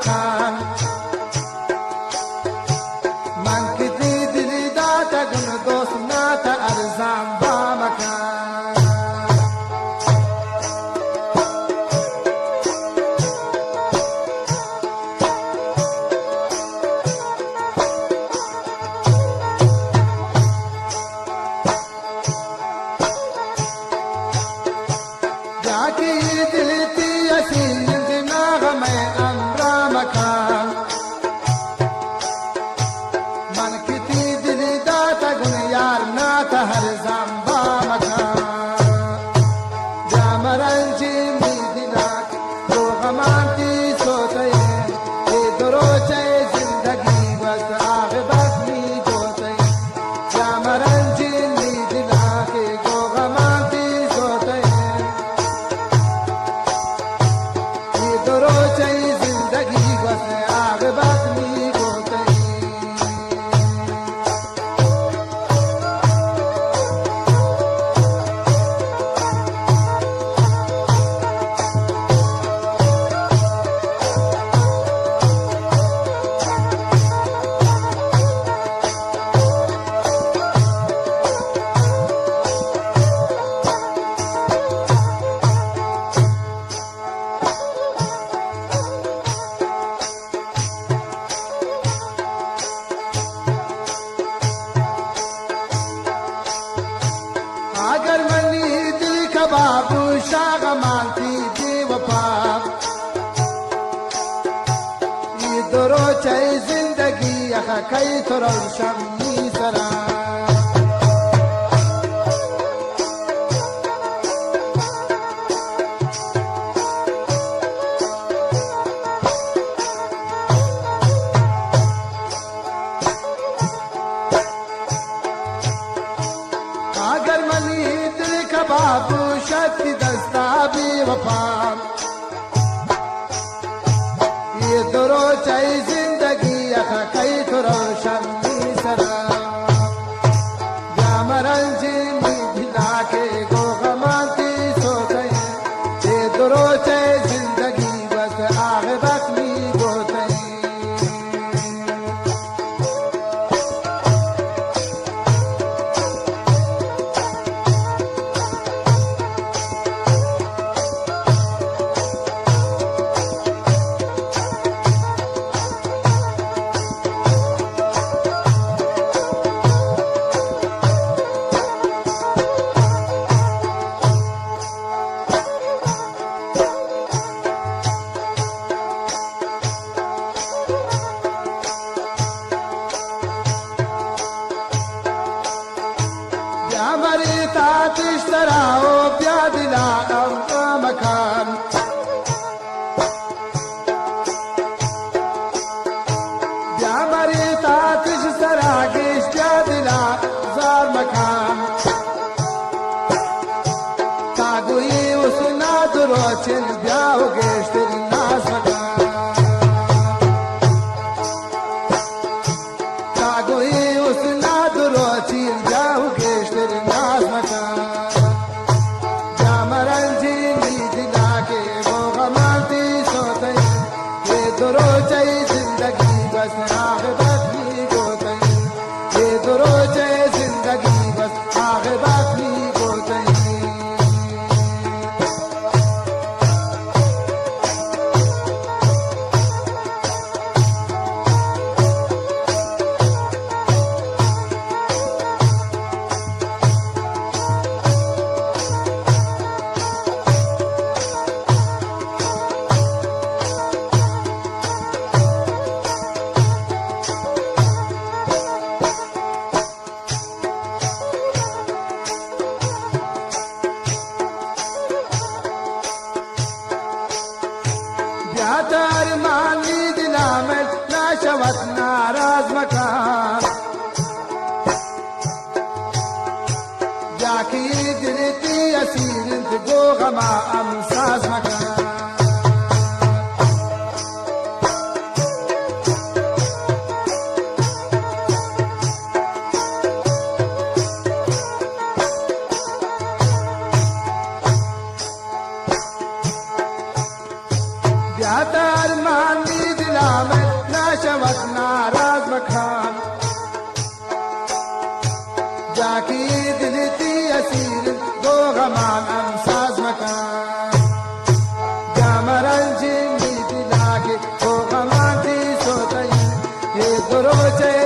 मकान मन कितनी दिली दाता गुन दोस्त नाता अरजाम बा मकान जाकी दिलती असील दिमाग में अमरा मकान मन कितनी दिली दाता गुन यार नाता हर जंबा मकान जामरंजी मी दिलाक दो गमांती सोते ये दरोचे जिंदगी बस आखिरत में जोते जामरंजी मी दिलाक दो गमांती सोते रोचे जिंदगी बस आखिरत में होते अगर मनी दिल कबाबू शाग मानती बेवफा ये दरो चाहे जिंदगी अखा कई थोड़ा शम्मी सरा अगर मनी दिल कबाबू शक्ति दस्ता बेवफा ये दरो चाहे जिंदगी अखा कई थोड़ा शम्मी सरा जामरंजी मी भिला के गो गमांती सो गए ये दरो चाहे जिंदगी बस आखिरत में होते हमारी तातिश तराओ प्यादिला अम्मा मकान हमारी तातिश तरागिश प्यादिला जार मकान तागुई उस नादुरोचिन ब्याहो गेश तेरी नास मकान तागुई उस नादुरोचिन ब्याहो गेश तेरी नास मकान जामरंजी मी दिला के वो गमांती सोते ये दरो चाहे जिंदगी बस आखिरत में होते ये दरो चाहे जिंदगी बस आखिरत में होते ब्यातर मानी दिला में नाशवत नाराज मकान जाकी दिलती असीर गो गमा अमसाज मकान ब्यातर मानी दिला दुरोचे